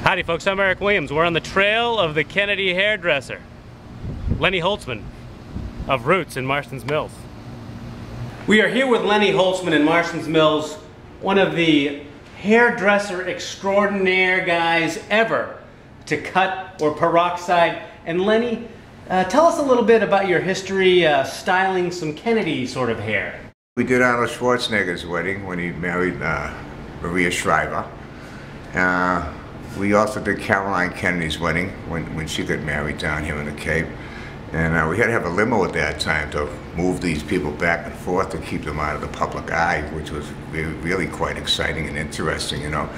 Howdy folks, I'm Eric Williams. We're on the trail of the Kennedy hairdresser, Lenny Holtzman of Roots in Marstons Mills. We are here with Lenny Holtzman in Marstons Mills, one of the hairdresser extraordinaire guys ever to cut or peroxide. And Lenny, tell us a little bit about your history styling some Kennedy sort of hair. We did Arnold Schwarzenegger's wedding when he married Maria Shriver. We also did Caroline Kennedy's wedding when she got married down here in the Cape. And we had to have a limo at that time to move these people back and forth to keep them out of the public eye, which was really quite exciting and interesting, you know.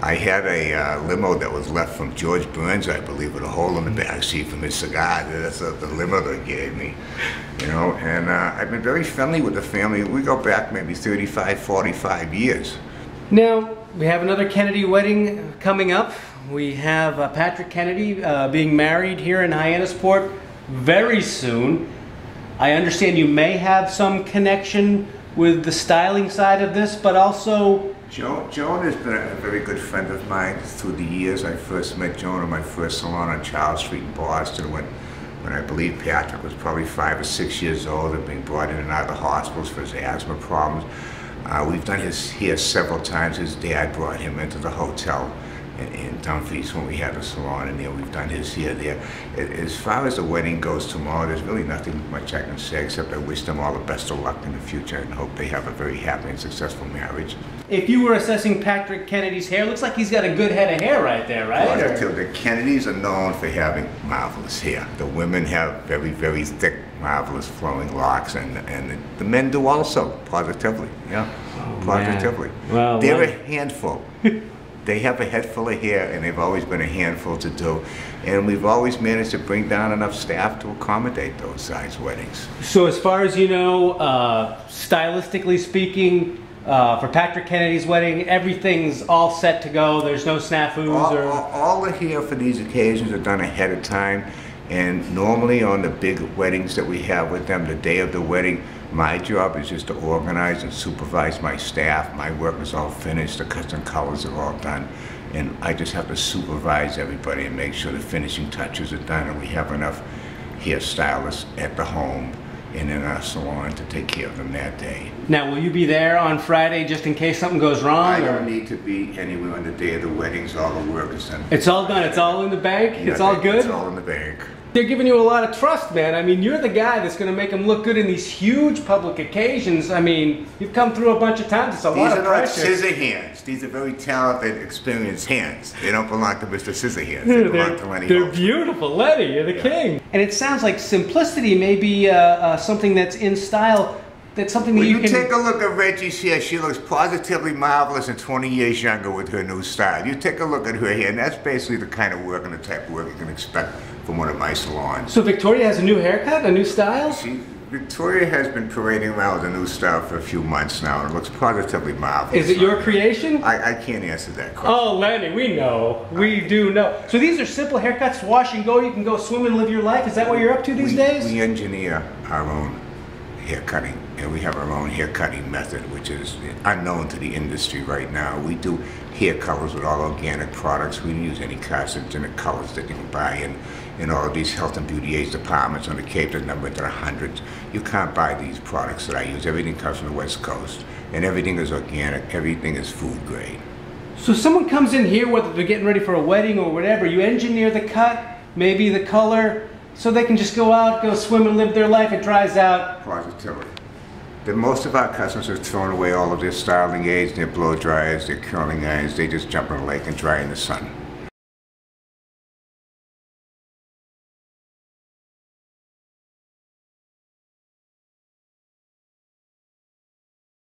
I had a limo that was left from George Burns, I believe, with a hole in the back seat from his cigar. That's the limo they gave me, you know. And I've been very friendly with the family. We go back maybe 35, 45 years. Now, we have another Kennedy wedding coming up. We have Patrick Kennedy being married here in Hyannisport very soon. I understand you may have some connection with the styling side of this, but also... Joan has been a very good friend of mine through the years. I first met Joan in my first salon on Charles Street in Boston when I believe Patrick was probably 5 or 6 years old and being brought in and out of the hospitals for his asthma problems. We've done his hair several times. His dad brought him into the hotel in Dumfries when we had the salon in there. We've done his hair there. As far as the wedding goes tomorrow, there's really nothing much I can say except I wish them all the best of luck in the future and hope they have a very happy and successful marriage. If you were assessing Patrick Kennedy's hair, looks like he's got a good head of hair right there, right? Well, the Kennedys are known for having marvelous hair. The women have very, very thick, marvelous flowing locks, and the men do also, positively, yeah, oh, positively. Well, they're a handful. They have a head full of hair, and they've always been a handful to do. And we've always managed to bring down enough staff to accommodate those size weddings. So as far as you know, stylistically speaking, for Patrick Kennedy's wedding, everything's all set to go. There's no snafus all the hair for these occasions are done ahead of time. And normally on the big weddings that we have with them, the day of the wedding, my job is just to organize and supervise my staff. My work is all finished, the custom colors are all done, and I just have to supervise everybody and make sure the finishing touches are done, and we have enough hairstylists at the home and in our salon to take care of them that day. Now, will you be there on Friday just in case something goes wrong? I don't need to be anywhere on the day of the weddings. All the work is done. It's all done? It's all in the bank? Yeah, it's all good? It's all in the bank. They're giving you a lot of trust, man. I mean, you're the guy that's going to make them look good in these huge public occasions. I mean, you've come through a bunch of times. It's a lot of pressure. These are not scissor hands. These are very talented, experienced hands. They don't belong to Mr. Scissorhands. They belong to Lenny Holtzman. They're beautiful. Lenny, you're the king. And it sounds like simplicity may be something that's in style. That's something that you can... take a look at Reggie's hair. She looks positively marvelous and 20 years younger with her new style. You take a look at her hair, and that's basically the kind of work and the type of work you can expect from one of my salons. So Victoria has a new haircut, a new style? Victoria has been parading around with a new style for a few months now, and it looks positively marvelous. Is it your creation? I can't answer that question. Oh, Lenny, we know. We do know. So these are simple haircuts, wash and go. You can go swim and live your life. Is that what you're up to these days? We engineer our own hair cutting, and we have our own hair cutting method, which is unknown to the industry right now. We do hair colors with all organic products. We don't use any carcinogenic colors that you can buy in all of these health and beauty aids departments on the Cape that number into the hundreds. You can't buy these products that I use. Everything comes from the West Coast, and everything is organic. Everything is food grade. So someone comes in here, whether they're getting ready for a wedding or whatever, you engineer the cut, maybe the color, so they can just go out, go swim and live their life. It dries out. Positively. Most of our customers have thrown away all of their styling aids, their blow dryers, their curling irons. They just jump in the lake and dry in the sun.